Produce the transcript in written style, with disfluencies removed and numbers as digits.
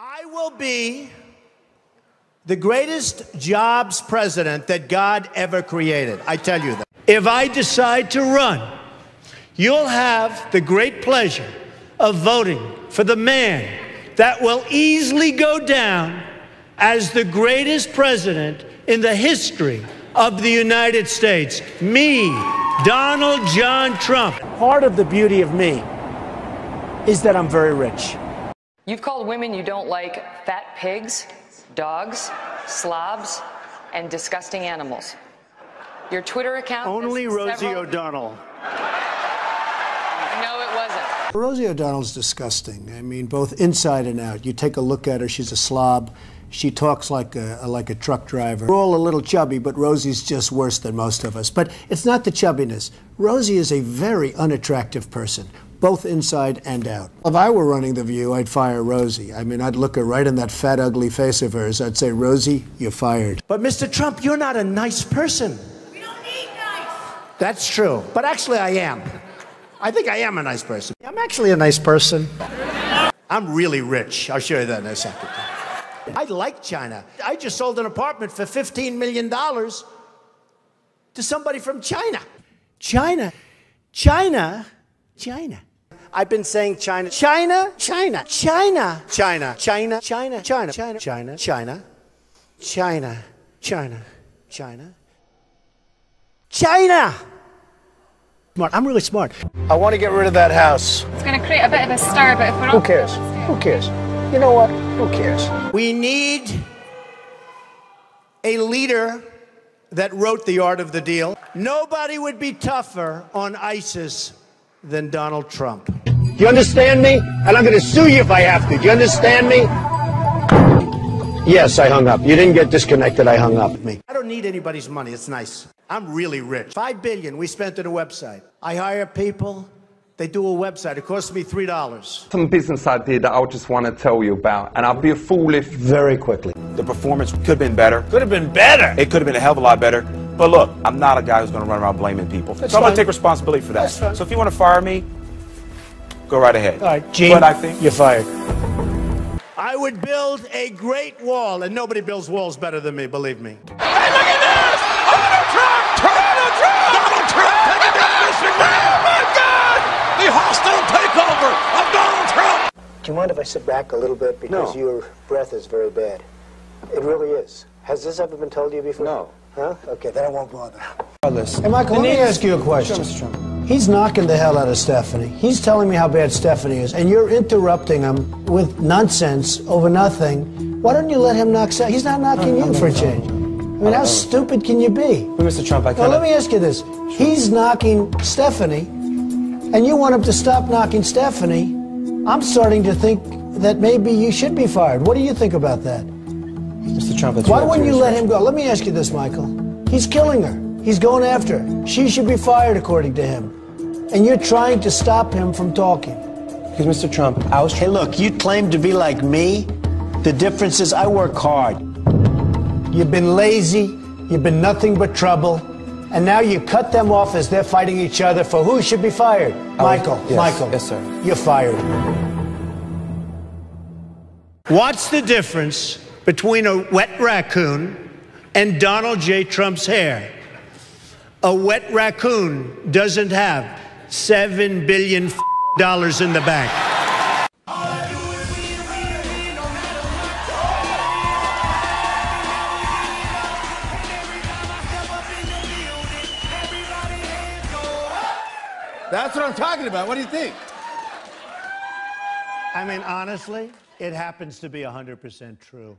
I will be the greatest jobs president that God ever created. I tell you that. If I decide to run, you'll have the great pleasure of voting for the man that will easily go down as the greatest president in the history of the United States. Me, Donald John Trump. Part of the beauty of me is that I'm very rich. You've called women you don't like fat pigs, dogs, slobs, and disgusting animals. Your Twitter account... Only Rosie O'Donnell. No, it wasn't. Rosie O'Donnell's disgusting. I mean, both inside and out. You take a look at her, she's a slob. She talks like a truck driver. We're all a little chubby, but Rosie's just worse than most of us. But it's not the chubbiness. Rosie is a very unattractive person, both inside and out. If I were running The View, I'd fire Rosie. I mean, I'd look her right in that fat, ugly face of hers. I'd say, Rosie, you're fired. But Mr. Trump, you're not a nice person. We don't need nice. That's true. But actually, I am. I think I am a nice person. I'm actually a nice person. I'm really rich. I'll show you that in a second. I like China. I just sold an apartment for $15 million to somebody from China. China. China. China. I've been saying China. China. China. China. China. China. China. China. China. China. China. China. China. China. China. Smart. I'm really smart. I want to get rid of that house. It's going to create a bit of a stir, but if we're all... Who cares? Who cares? You know what? Who cares? We need a leader that wrote The Art of the Deal. Nobody would be tougher on ISIS than Donald Trump. Do you understand me? And I'm going to sue you if I have to. Do you understand me? Yes, I hung up. You didn't get disconnected. I hung up. I don't need anybody's money. It's nice. I'm really rich. $5 billion we spent on a website. I hire people. They do a website. It costs me $3. Some business idea that I just want to tell you about, and I'll be a fool if... Very quickly. The performance could have been better. Could have been better. It could have been a hell of a lot better. But look, I'm not a guy who's going to run around blaming people. So I'm going to take responsibility for that. That's fine. So if you want to fire me, go right ahead. All right, Gene, but I think you're fired. I would build a great wall, and nobody builds walls better than me, believe me. Hey, look at this! Donald Trump! Donald Trump! Donald Trump taking down Mr. Oh, my God! The hostile takeover of Donald Trump! Do you mind if I sit back a little bit? Because your breath is very bad. It really is. Has this ever been told to you before? No. Huh? Okay, then I won't bother. Hey, Michael, let me ask you a question. Sure, Mr. Trump. He's knocking the hell out of Stephanie. He's telling me how bad Stephanie is, and you're interrupting him with nonsense over nothing. Why don't you let him knock Stephanie? He's not knocking you for a change. I mean, how stupid can you be? But Mr. Trump, I can't... Well, let me ask you this. He's knocking Stephanie, and you want him to stop knocking Stephanie. I'm starting to think that maybe you should be fired. What do you think about that? Mr. Trump, that's why wouldn't you let him go? Let me ask you this, Michael. He's killing her. He's going after her. She should be fired, according to him. And you're trying to stop him from talking. Because, Mr. Trump, I was... Hey, look, you claim to be like me. The difference is I work hard. You've been lazy. You've been nothing but trouble. And now you cut them off as they're fighting each other for who should be fired. Michael, yes, Michael. Yes, sir. You're fired. What's the difference between a wet raccoon and Donald J. Trump's hair? A wet raccoon doesn't have $7 billion in the bank. That's what I'm talking about. What do you think? I mean, honestly, it happens to be 100% true.